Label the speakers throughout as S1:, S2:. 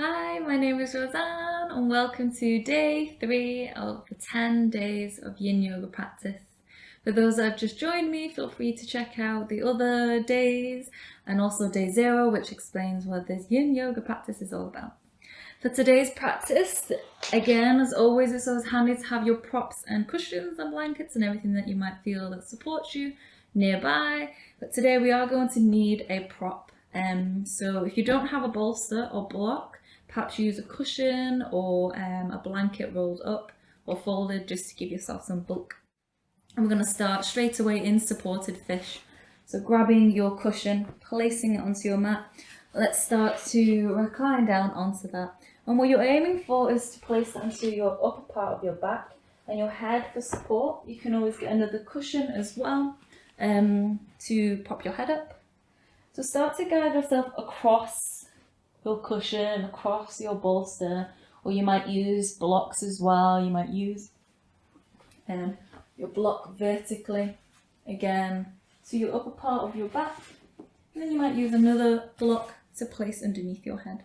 S1: Hi, my name is Rosanne and welcome to day 3 of the 10 days of yin yoga practice. For those that have just joined me, feel free to check out the other days and also day 0, which explains what this yin yoga practice is all about. For today's practice, again, as always, it's always handy to have your props and cushions and blankets and everything that you might feel that supports you nearby. But today we are going to need a prop. So if you don't have a bolster or block, perhaps use a cushion or a blanket rolled up or folded just to give yourself some bulk. And we're going to start straight away in supported fish. So grabbing your cushion, placing it onto your mat. Let's start to recline down onto that. And what you're aiming for is to place that onto your upper part of your back and your head for support. You can always get another cushion as well to pop your head up. So start to guide yourself across your cushion, across your bolster, or you might use blocks as well. You might use your block vertically again to your upper part of your back, and then you might use another block to place underneath your head.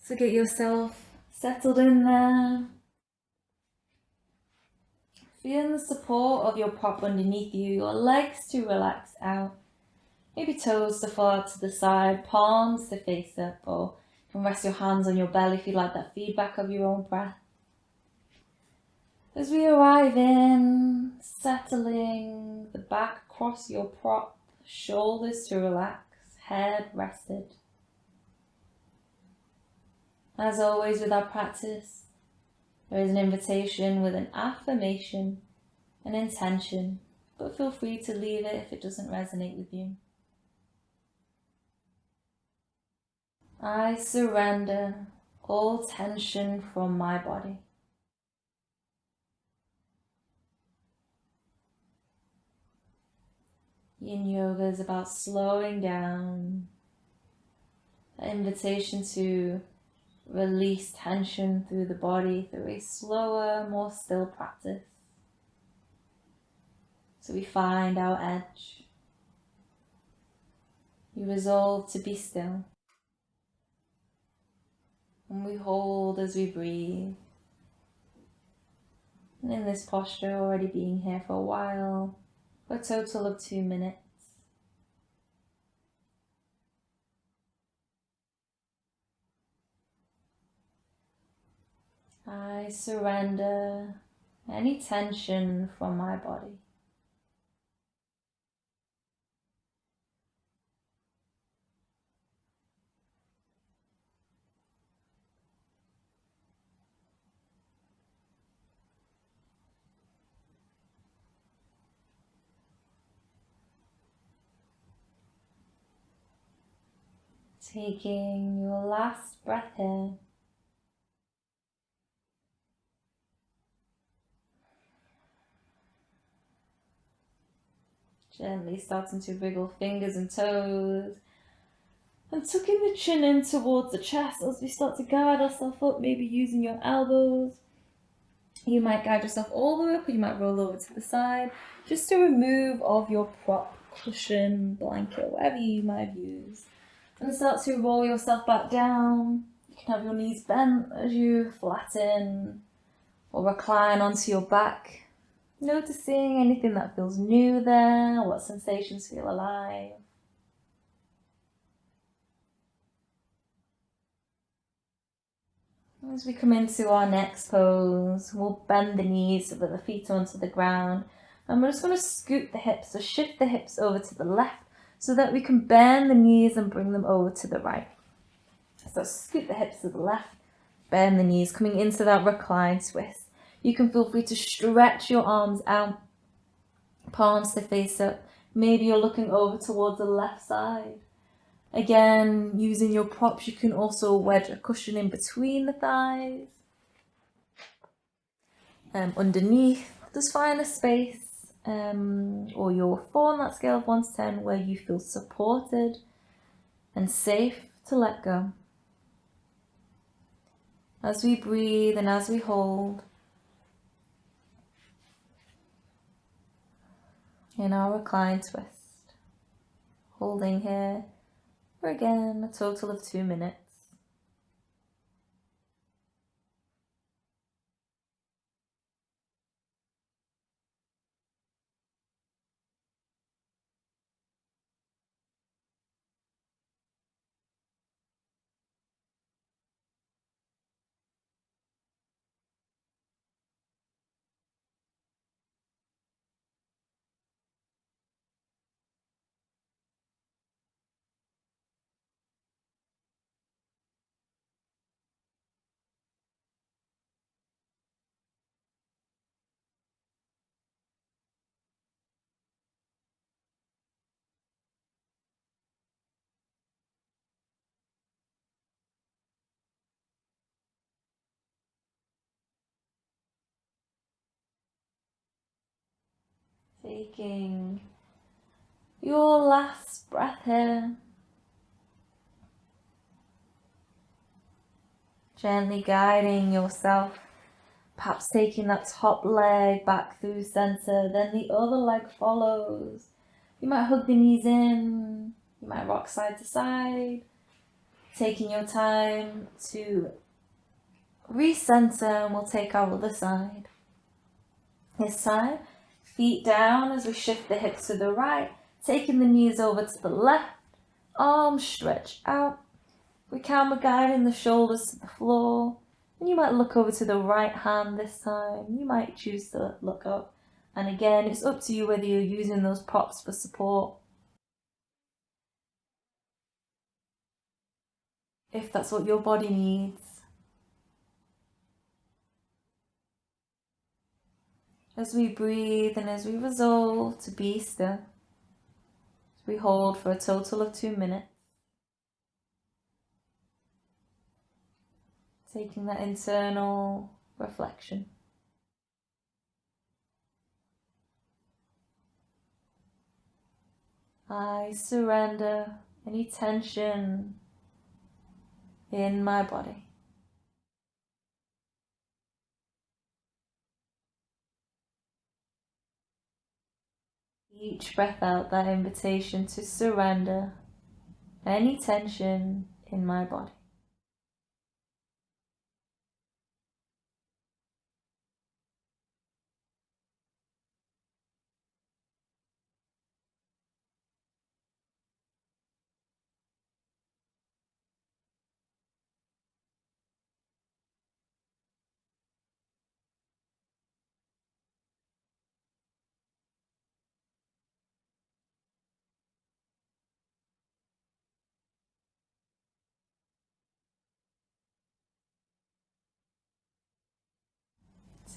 S1: So get yourself settled in there. Feeling the support of your prop underneath you, your legs to relax out. Maybe toes to fall out to the side, palms to face up, or you can rest your hands on your belly if you like that feedback of your own breath. As we arrive in, settling the back across your prop, shoulders to relax, head rested. As always with our practice, there is an invitation with an affirmation, an intention, but feel free to leave it if it doesn't resonate with you. I surrender all tension from my body. Yin yoga is about slowing down, an invitation to release tension through the body through a slower, more still practice. So we find our edge. We resolve to be still. And we hold as we breathe. And in this posture, already being here for a while, for a total of 2 minutes. I surrender any tension from my body. Taking your last breath here. Gently starting to wriggle fingers and toes. And tucking the chin in towards the chest as we start to guide ourselves up, maybe using your elbows. You might guide yourself all the way up, or you might roll over to the side, just to remove of your prop, cushion, blanket, whatever you might have used. And start to roll yourself back down. You can have your knees bent as you flatten or recline onto your back. Noticing anything that feels new there, what sensations feel alive. As we come into our next pose, we'll bend the knees so that the feet are onto the ground. And we're just going to scoot the hips, so shift the hips over to the left so that we can bend the knees and bring them over to the right. So scoot the hips to the left, bend the knees, coming into that reclined twist. You can feel free to stretch your arms out, palms to face up. Maybe you're looking over towards the left side. Again, using your props, you can also wedge a cushion in between the thighs. Underneath, just find a space or your 4 on that scale of 1 to 10 where you feel supported and safe to let go. As we breathe and as we hold, in our reclined twist, holding here, for again a total of 2 minutes. Taking your last breath here. Gently guiding yourself, perhaps taking that top leg back through center, then the other leg follows. You might hug the knees in, you might rock side to side, taking your time to recenter, and we'll take our other side. This time, feet down as we shift the hips to the right, taking the knees over to the left, arms stretch out. We can, we're guiding the shoulders to the floor. And you might look over to the right hand this time. You might choose to look up. And again, it's up to you whether you're using those props for support. If that's what your body needs. As we breathe and as we resolve to be still, we hold for a total of 2 minutes. Taking that internal reflection. I surrender any tension in my body. Each breath out, that invitation to surrender any tension in my body.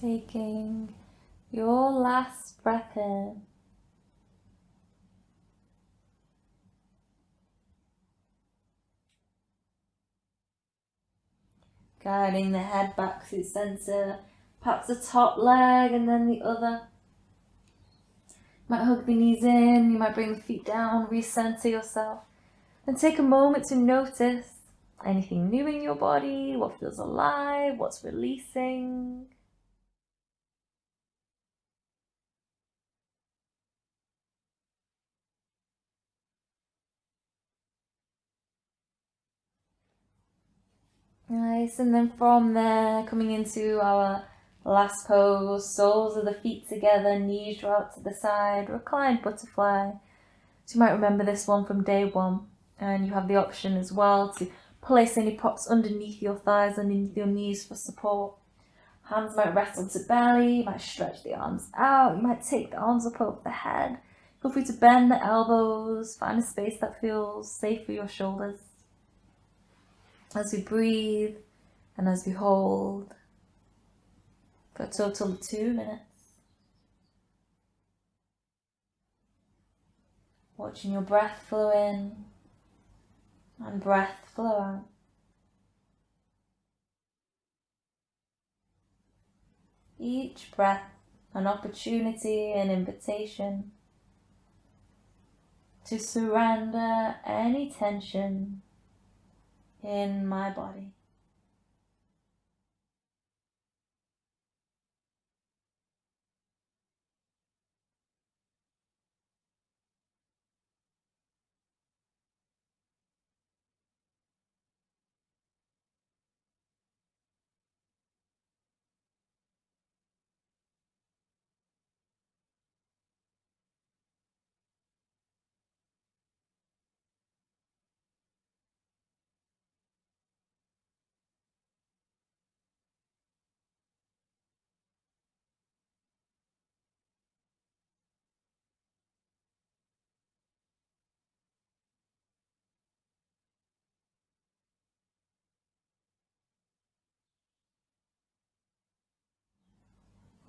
S1: Taking your last breath in. Guiding the head back to center, perhaps the top leg and then the other. You might hug the knees in, you might bring the feet down, recenter yourself. And take a moment to notice anything new in your body, what feels alive, what's releasing. Nice, and then from there, coming into our last pose, soles of the feet together, knees draw out to the side, reclined butterfly. So you might remember this one from day one, and you have the option as well to place any props underneath your thighs, underneath your knees for support. Hands might rest onto belly, you might stretch the arms out, you might take the arms up over the head. Feel free to bend the elbows, find a space that feels safe for your shoulders. As we breathe and as we hold for a total of 2 minutes. Watching your breath flow in and breath flow out. Each breath an opportunity, an invitation to surrender any tension in my body.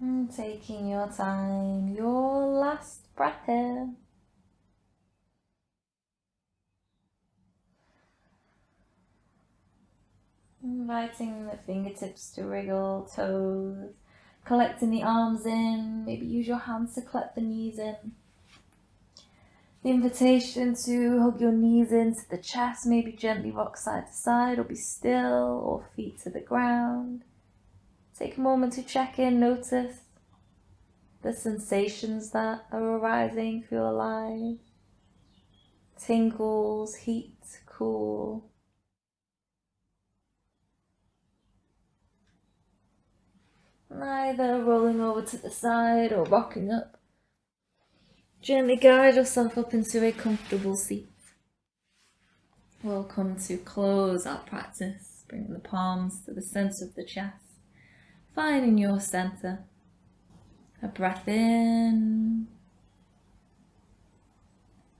S1: And taking your time, your last breath here. Inviting the fingertips to wriggle, toes, collecting the arms in, maybe use your hands to collect the knees in. The invitation to hug your knees into the chest, maybe gently rock side to side or be still, or feet to the ground. Take a moment to check in, notice the sensations that are arising, feel alive. Tingles, heat, cool. Either rolling over to the side or rocking up. Gently guide yourself up into a comfortable seat. We'll come to close our practice, bringing the palms to the center of the chest, finding your center. A breath in,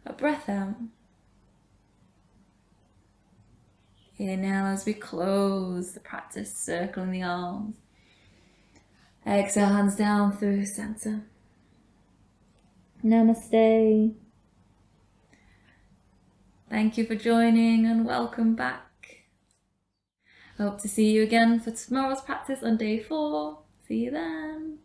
S1: a breath out. Inhale as we close the practice, circling the arms. Exhale, hands down through center. Namaste. Thank you for joining and welcome back. I hope to see you again for tomorrow's practice on day 4. See you then.